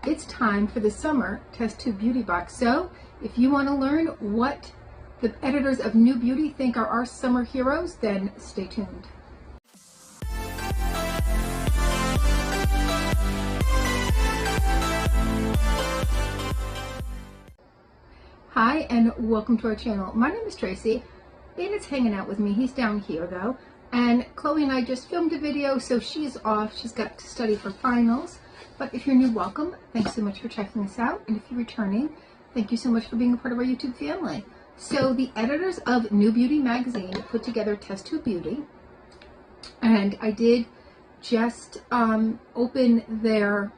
it's time for the summer test tube beauty box. So if you want to learn what the editors of NewBeauty think are our summer heroes, then stay tuned. Hi and welcome to our channel. My name is Tracy. Dana's hanging out with me. He's down here though. And Chloe and I just filmed a video, so she's off. She's got to study for finals. But if you're new, welcome. Thanks so much for checking us out. And if you're returning, thank you so much for being a part of our YouTube family. So the editors of NewBeauty magazine put together Test Tube Beauty. And I did just open their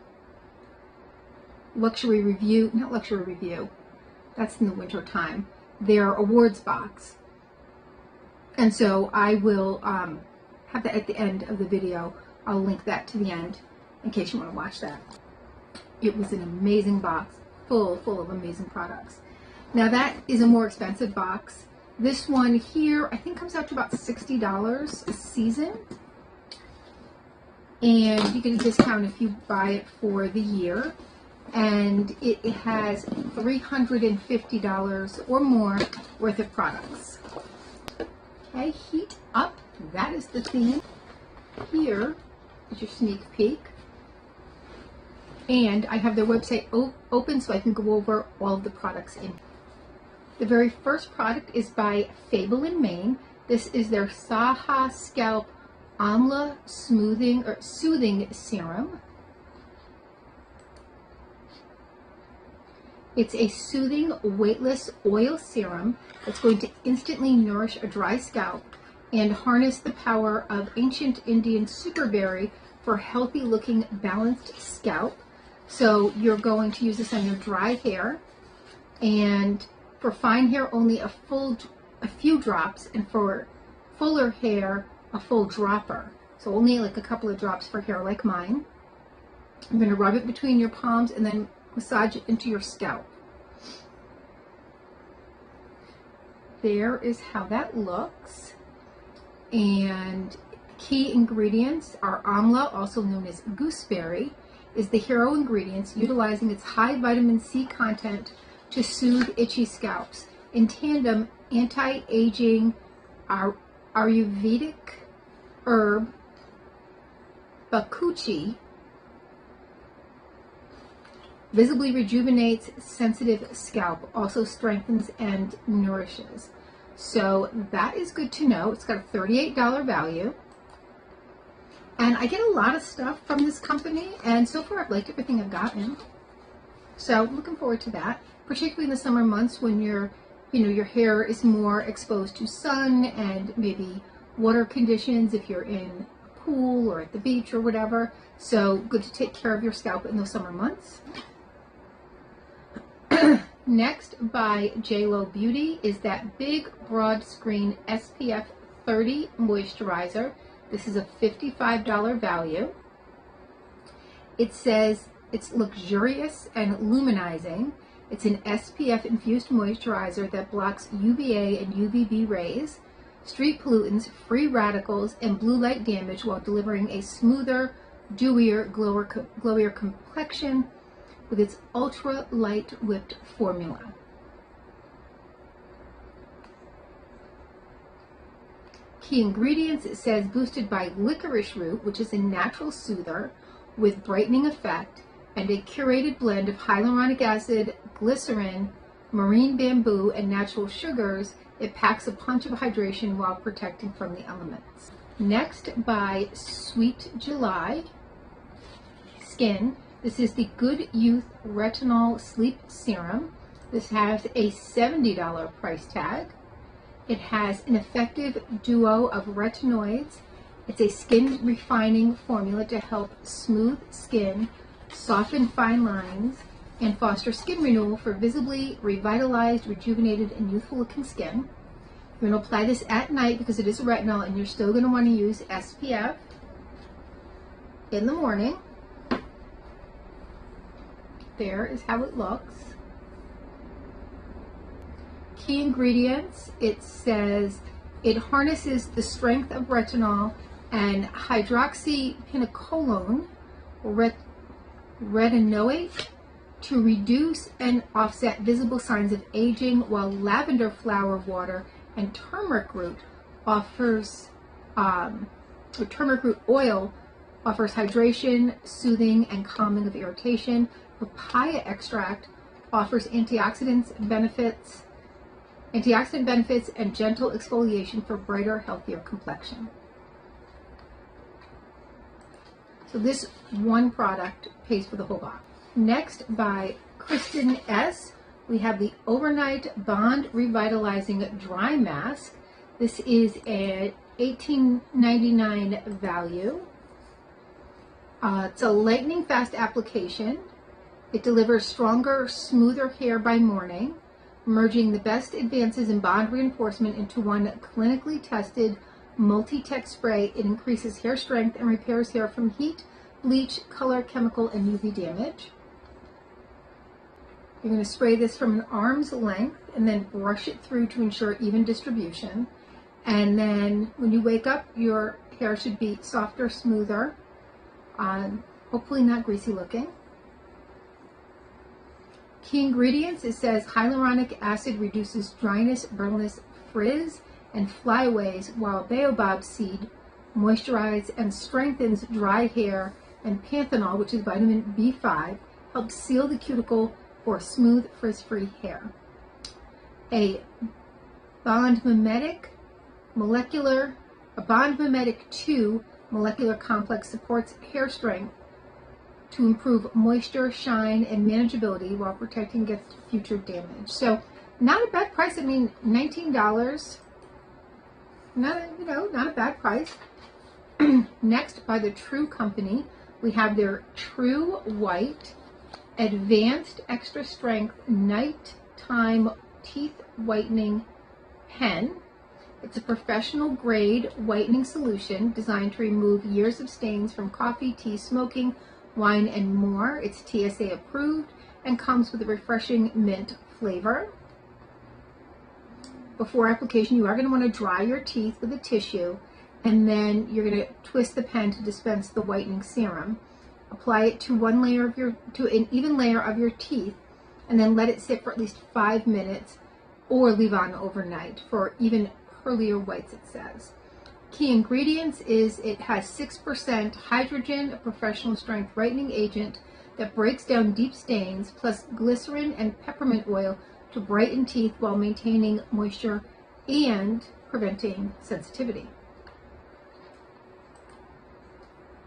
luxury review, not luxury review, that's in the winter time, their awards box. And so I will have that at the end of the video. I'll link that to the end in case you want to watch that. It was an amazing box, full of amazing products. Now that is a more expensive box. This one here, I think comes out to about $60 a season. And you get a discount if you buy it for the year. And it has $350 or more worth of products. Okay, heat up, that is the theme. Here is your sneak peek. And I have their website open so I can go over all of the products in. The very first product is by Fable in Maine. This is their Saha Scalp Amla Soothing Serum. It's a soothing, weightless oil serum that's going to instantly nourish a dry scalp and harness the power of ancient Indian superberry for healthy-looking, balanced scalp. So you're going to use this on your dry hair, and for fine hair, only a few drops, and for fuller hair, a full dropper. So only like a couple of drops for hair like mine. I'm going to rub it between your palms and then massage it into your scalp. There is how that looks. And key ingredients are amla, also known as gooseberry, is the hero ingredients, utilizing its high vitamin C content to soothe itchy scalps. In tandem, anti-aging Ayurvedic herb bakuchi visibly rejuvenates sensitive scalp, also strengthens and nourishes. So that is good to know. It's got a $38 value. And I get a lot of stuff from this company, and so far I've liked everything I've gotten. So I'm looking forward to that, particularly in the summer months when your hair is more exposed to sun and maybe water conditions if you're in a pool or at the beach or whatever. So good to take care of your scalp in those summer months. Next, by JLo Beauty, is that big broad screen SPF 30 moisturizer. This is a $55 value. It says it's luxurious and luminizing. It's an SPF infused moisturizer that blocks UVA and UVB rays, street pollutants, free radicals, and blue light damage while delivering a smoother, dewier, glowier complexion with its ultra light whipped formula. Key ingredients, it says boosted by licorice root, which is a natural soother with brightening effect, and a curated blend of hyaluronic acid, glycerin, marine bamboo, and natural sugars. It packs a punch of hydration while protecting from the elements. Next, by Sweet July Skin. This is the Good Youth Retinol Sleep Serum. This has a $70 price tag. It has an effective duo of retinoids. It's a skin refining formula to help smooth skin, soften fine lines, and foster skin renewal for visibly revitalized, rejuvenated, and youthful looking skin. You're going to apply this at night because it is a retinol, and you're still going to want to use SPF in the morning. There is how it looks. Key ingredients, it says it harnesses the strength of retinol and hydroxypinocolone, retinoate, to reduce and offset visible signs of aging, while lavender flower water and turmeric root turmeric root oil offers hydration, soothing, and calming of irritation. Papaya extract offers antioxidant benefits and gentle exfoliation for brighter, healthier complexion. So this one product pays for the whole box. Next, by Kristen S., we have the Overnight Bond Revitalizing Dry Mask. This is a $18.99 value. It's a lightning fast application. It delivers stronger, smoother hair by morning, merging the best advances in bond reinforcement into one clinically tested multi-tech spray. It increases hair strength and repairs hair from heat, bleach, color, chemical, and UV damage. You're going to spray this from an arm's length and then brush it through to ensure even distribution. And then when you wake up, your hair should be softer, smoother, hopefully not greasy looking. Key ingredients, it says hyaluronic acid reduces dryness, brittleness, frizz, and flyaways, while baobab seed moisturizes and strengthens dry hair, and panthenol, which is vitamin B5, helps seal the cuticle for smooth, frizz-free hair. A bond mimetic 2 molecular complex supports hair strength to improve moisture, shine, and manageability while protecting against future damage. So not a bad price. I mean, $19, not a bad price. Next, by the True Company, we have their True White Advanced Extra Strength Nighttime Teeth Whitening Pen. It's a professional grade whitening solution designed to remove years of stains from coffee, tea, smoking, wine, and more. It's TSA approved and comes with a refreshing mint flavor. Before application, you are going to want to dry your teeth with a tissue, and then you're going to twist the pen to dispense the whitening serum. Apply it to an even layer of your teeth, and then let it sit for at least 5 minutes, or leave on overnight for even pearlier whites, it says. Key ingredients is it has 6% hydrogen, a professional strength whitening agent that breaks down deep stains, plus glycerin and peppermint oil to brighten teeth while maintaining moisture and preventing sensitivity.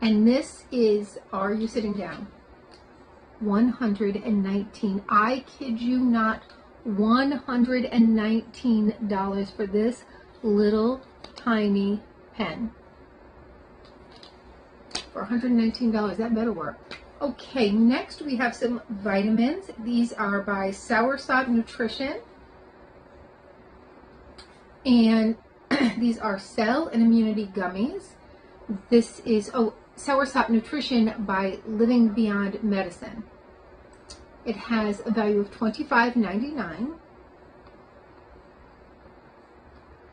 And this is, are you sitting down? $119. I kid you not, $119 for this little tiny pen. For $119, that better work. Okay, next we have some vitamins. These are by Soursop Nutrition. And these are Cell and Immunity Gummies. This is, Soursop Nutrition by Living Beyond Medicine. It has a value of $25.99.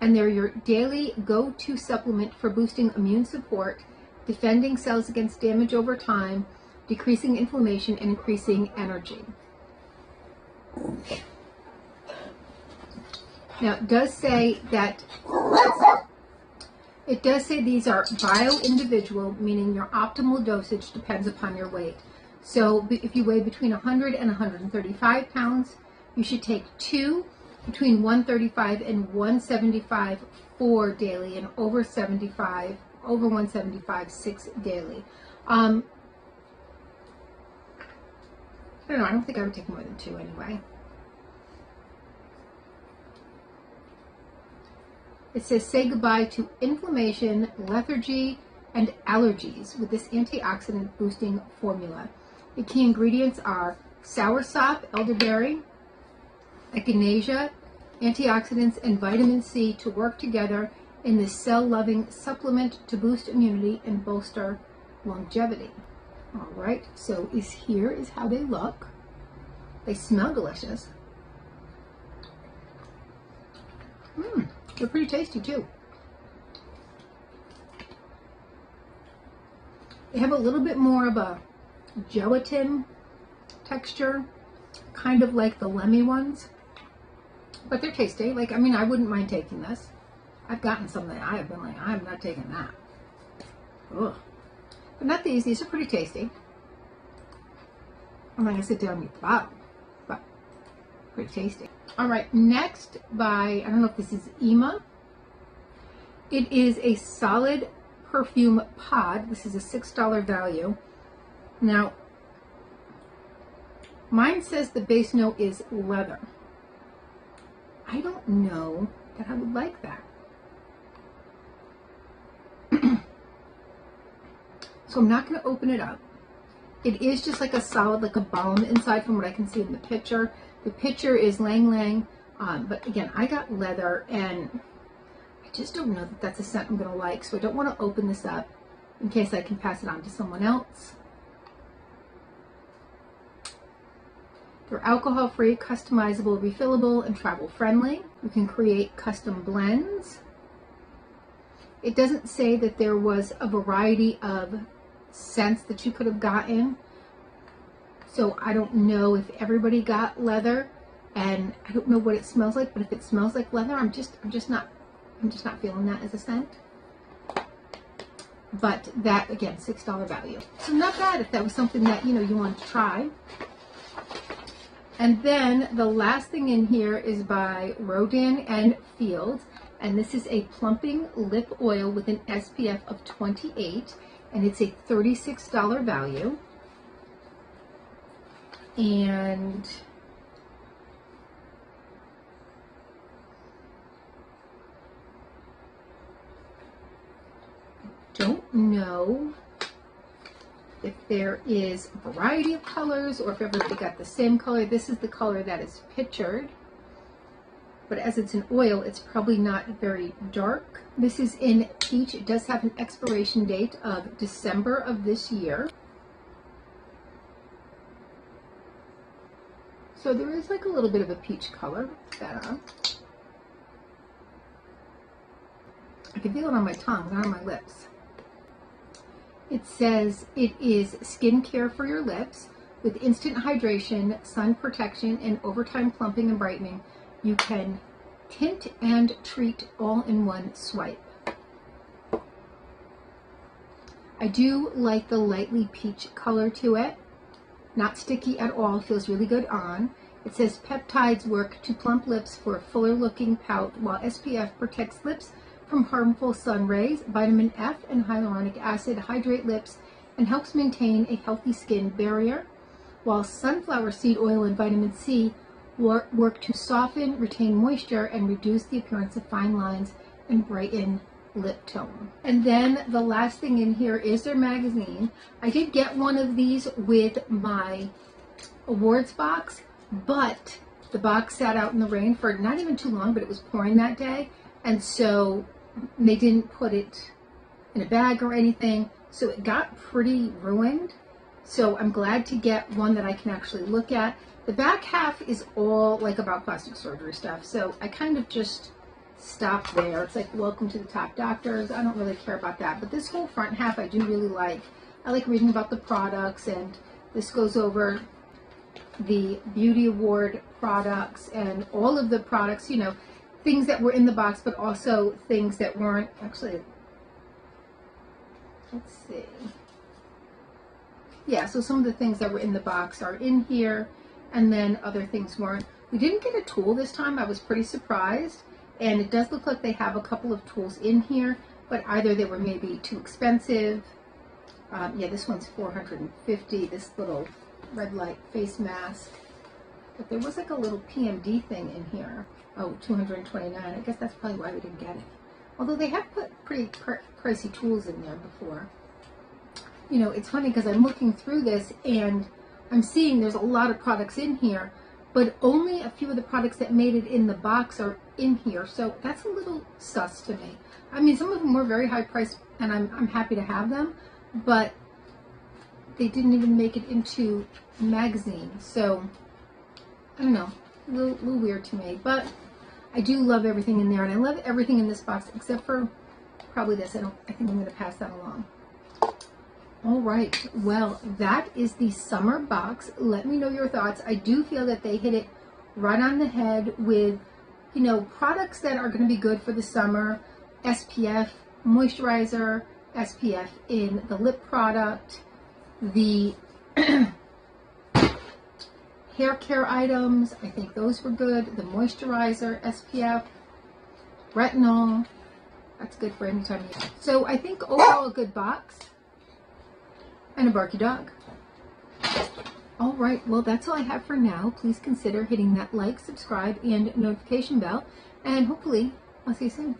And they're your daily go-to supplement for boosting immune support, defending cells against damage over time, decreasing inflammation, and increasing energy. Now, it does say these are bio-individual, meaning your optimal dosage depends upon your weight. So if you weigh between 100 and 135 pounds, you should take 2 between 135 and 175 4 daily, and over 175 6 daily. I don't know, I don't think I would take more than 2 anyway. It says say goodbye to inflammation, lethargy, and allergies with this antioxidant boosting formula. The key ingredients are soursop, elderberry, echinacea, antioxidants, and vitamin C to work together in this cell-loving supplement to boost immunity and bolster longevity. All right, so here is how they look. They smell delicious. They're pretty tasty too. They have a little bit more of a gelatin texture kind of like the Lemmy ones, but they're tasty. Like, I mean, I wouldn't mind taking this. I've gotten some that I have been like, I'm not taking that. Ugh. But not these. These are pretty tasty. I'm not going to sit down and eat the bottom, but pretty tasty. All right, next by, I don't know if this is Ema. It is a solid perfume pod. This is a $6 value. Now, mine says the base note is leather. I don't know that I would like that. So I'm not going to open it up. It is just like a solid, like a balm inside from what I can see in the picture. The picture is Lang Lang, but again, I got leather, and I just don't know that that's a scent I'm going to like, so I don't want to open this up in case I can pass it on to someone else. They're alcohol-free, customizable, refillable, and travel-friendly. You can create custom blends. It doesn't say that there was a variety of scents that you could have gotten, so I don't know if everybody got leather, and I don't know what it smells like, but if it smells like leather, I'm just not feeling that as a scent. But that, again, $6 value, so not bad if that was something that you wanted to try. And then the last thing in here is by Rodin and Fields, and this is a plumping lip oil with an SPF of 28, and it's a $36 value. And I don't know if there is a variety of colors or if everybody got the same color. This is the color that is pictured, but as it's an oil, it's probably not very dark. This is in peach. It does have an expiration date of December of this year. So there is like a little bit of a peach color. That on. I can feel it on my tongue, not on my lips. It says it is skincare for your lips with instant hydration, sun protection, and overtime plumping and brightening. You can tint and treat all in one swipe. I do like the lightly peach color to it. Not sticky at all, feels really good on. It says peptides work to plump lips for a fuller looking pout, while SPF protects lips from harmful sun rays. Vitamin F and hyaluronic acid hydrate lips and helps maintain a healthy skin barrier, while sunflower seed oil and vitamin C work to soften, retain moisture, and reduce the appearance of fine lines and brighten lip tone. And then the last thing in here is their magazine. I did get one of these with my awards box, but the box sat out in the rain for not even too long, but it was pouring that day, and so they didn't put it in a bag or anything, so it got pretty ruined. So I'm glad to get one that I can actually look at. The back half is all like about plastic surgery stuff, so I kind of just stopped there. It's like, welcome to the top doctors. I don't really care about that, but this whole front half I do really like. I like reading about the products, and this goes over the beauty award products and all of the products, things that were in the box, but also things that weren't. Actually, let's see. Yeah, so some of the things that were in the box are in here, and then other things weren't. We didn't get a tool this time. I was pretty surprised. And it does look like they have a couple of tools in here, but either they were maybe too expensive. Yeah, this one's $450, this little red light face mask. But there was like a little PMD thing in here. Oh, $229. I guess that's probably why we didn't get it. Although they have put pretty pricey tools in there before. It's funny because I'm looking through this and I'm seeing there's a lot of products in here, but only a few of the products that made it in the box are in here. So that's a little sus to me. I mean, some of them were very high priced, and I'm happy to have them, but they didn't even make it into a magazine. So I don't know, a little weird to me, but I do love everything in there, and I love everything in this box except for probably this. I think I'm going to pass that along. All right, well, that is the summer box. Let me know your thoughts. I do feel that they hit it right on the head with, you know, products that are going to be good for the summer. SPF moisturizer, SPF in the lip product, the hair care items, I think those were good. The moisturizer, SPF, retinol, that's good for any time of year. So I think overall a good box. And a barky dog. All right, well, that's all I have for now. Please consider hitting that like, subscribe, and notification bell. And hopefully, I'll see you soon.